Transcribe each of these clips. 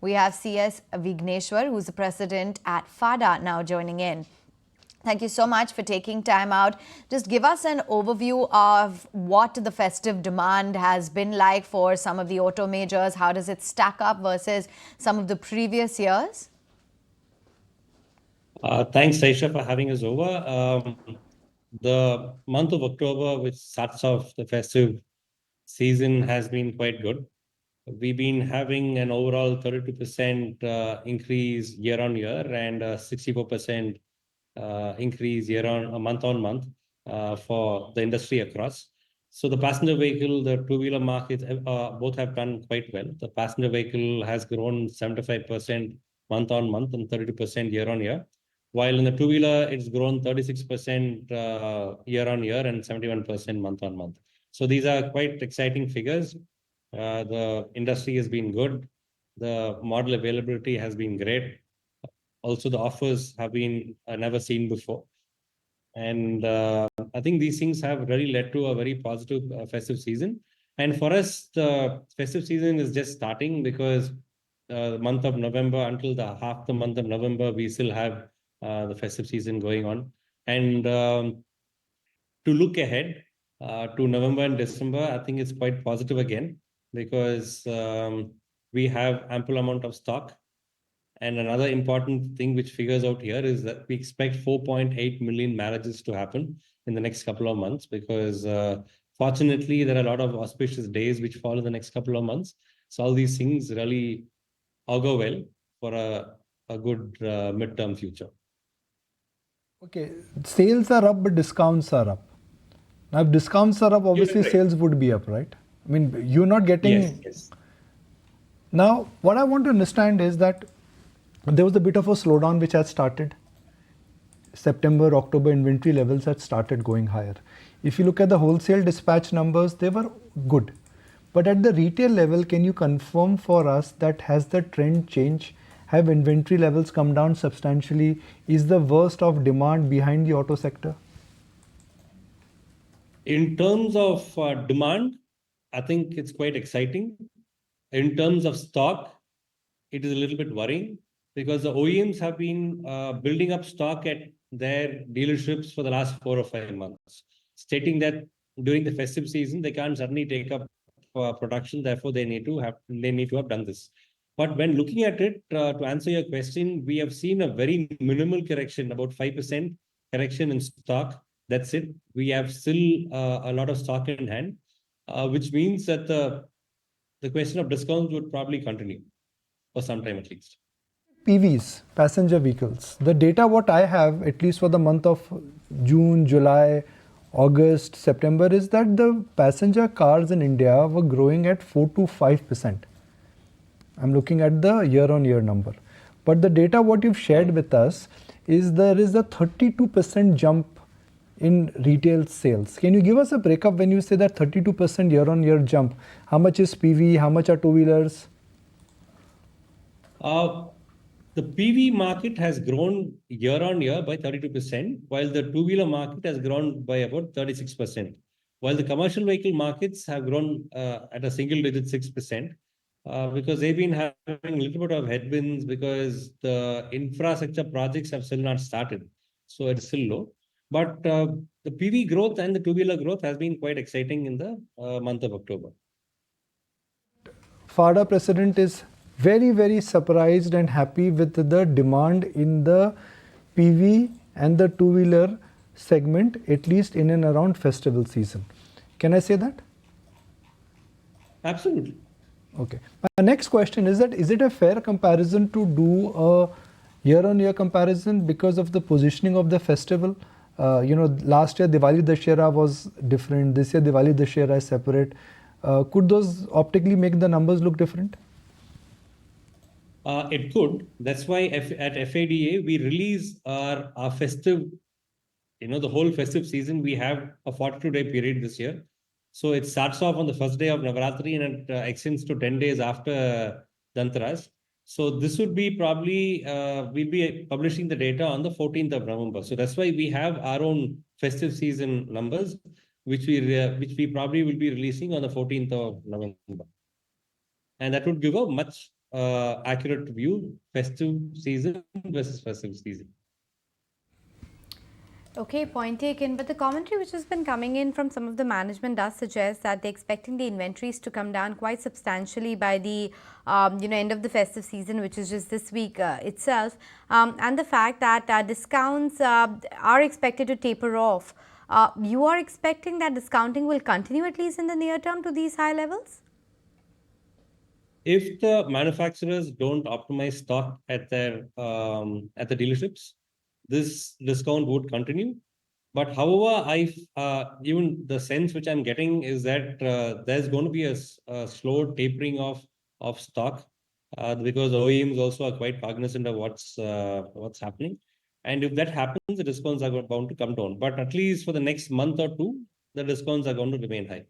We have CS Vigneshwar, who's the president at FADA, now joining in. Thank you so much for taking time out. Just give us an overview of what the festive demand has been like for some of the auto majors. How does it stack up versus some of the previous years? Thanks, Saisha, for having us over. The month of October, which starts off the festive season, has been quite good. We've been having an overall 32% increase year on year and 64% increase month on month for the industry across. So the passenger vehicle, the two-wheeler markets, both have done quite well. The passenger vehicle has grown 75% month on month and 32% year on year. While in the two-wheeler, it's grown 36% year on year and 71% month on month. So these are quite exciting figures. The industry has been good. The model availability has been great. Also, the offers have been never seen before. And I think these things have really led to a very positive festive season. And for us, the festive season is just starting because the month of November until half the month of November, we still have the festive season going on. And to look ahead to November and December, I think it's quite positive again because we have ample amount of stock. And another important thing which figures out here is that we expect 4.8 million marriages to happen in the next couple of months because fortunately, there are a lot of auspicious days which fall in the next couple of months. So all these things really augur well for a good midterm future. Okay, sales are up, but discounts are up. Now, if discounts are up, obviously right. sales would be up, right? I mean, you're not getting. Yes. Now, what I want to understand is that there was a bit of a slowdown which had started. September, October inventory levels had started going higher. If you look at the wholesale dispatch numbers, they were good. But at the retail level, can you confirm for us that has the trend changed? Have inventory levels come down substantially? Is the worst of demand behind the auto sector? In terms of demand, I think it's quite exciting. In terms of stock, it is a little bit worrying because the OEMs have been building up stock at their dealerships for the last 4 or 5 months, stating that during the festive season they can't suddenly take up production. Therefore, they need to have done this. But when looking at it, to answer your question, we have seen a very minimal correction, about 5% correction in stock. That's it. We have still a lot of stock in hand, which means that the question of discounts would probably continue for some time at least. PVs, passenger vehicles. The data what I have, at least for the month of June, July, August, September, is that the passenger cars in India were growing at 4 to 5%. I'm looking at the year-on-year number. But the data what you've shared with us is there is a 32% jump in retail sales. Can you give us a breakup when you say that 32% year-on-year jump? How much is PV? How much are two-wheelers? The PV market has grown year on year by 32%, while the two-wheeler market has grown by about 36%. While the commercial vehicle markets have grown at a single digit 6%, because they've been having a little bit of headwinds because the infrastructure projects have still not started. So it's still low. But the PV growth and the two-wheeler growth has been quite exciting in the month of October. FADA president is very, very surprised and happy with the demand in the PV and the two-wheeler segment, at least in and around festival season. Can I say that? Absolutely. Okay. My next question is that is it a fair comparison to do a year-on-year comparison because of the positioning of the festival? Last year Diwali Dussehra was different. This year Diwali Dussehra is separate. Could those optically make the numbers look different? It could. That's why at FADA we release our festive, the whole festive season. We have a 42-day period this year. So it starts off on the first day of Navaratri and it extends to 10 days after Dhanteras. So this would be probably, we'll be publishing the data on the 14th of November. So that's why we have our own festive season numbers, which we probably will be releasing on the 14th of November. And that would give a much accurate view, festive season versus festive season. Okay, point taken. But the commentary which has been coming in from some of the management does suggest that they're expecting the inventories to come down quite substantially by the end of the festive season, which is just this week itself, and the fact that discounts are expected to taper off. You are expecting that discounting will continue at least in the near term to these high levels? If the manufacturers don't optimize stock at the dealerships, this discount would continue. But however, even the sense which I'm getting is that there's going to be a slow tapering of stock because OEMs also are quite cognizant of what's happening. And if that happens, the discounts are bound to come down. But at least for the next month or two, the discounts are going to remain high.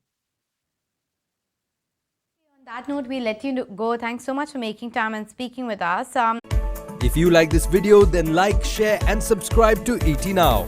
On that note, we let you go. Thanks so much for making time and speaking with us. If you like this video, then like, share and subscribe to ET Now.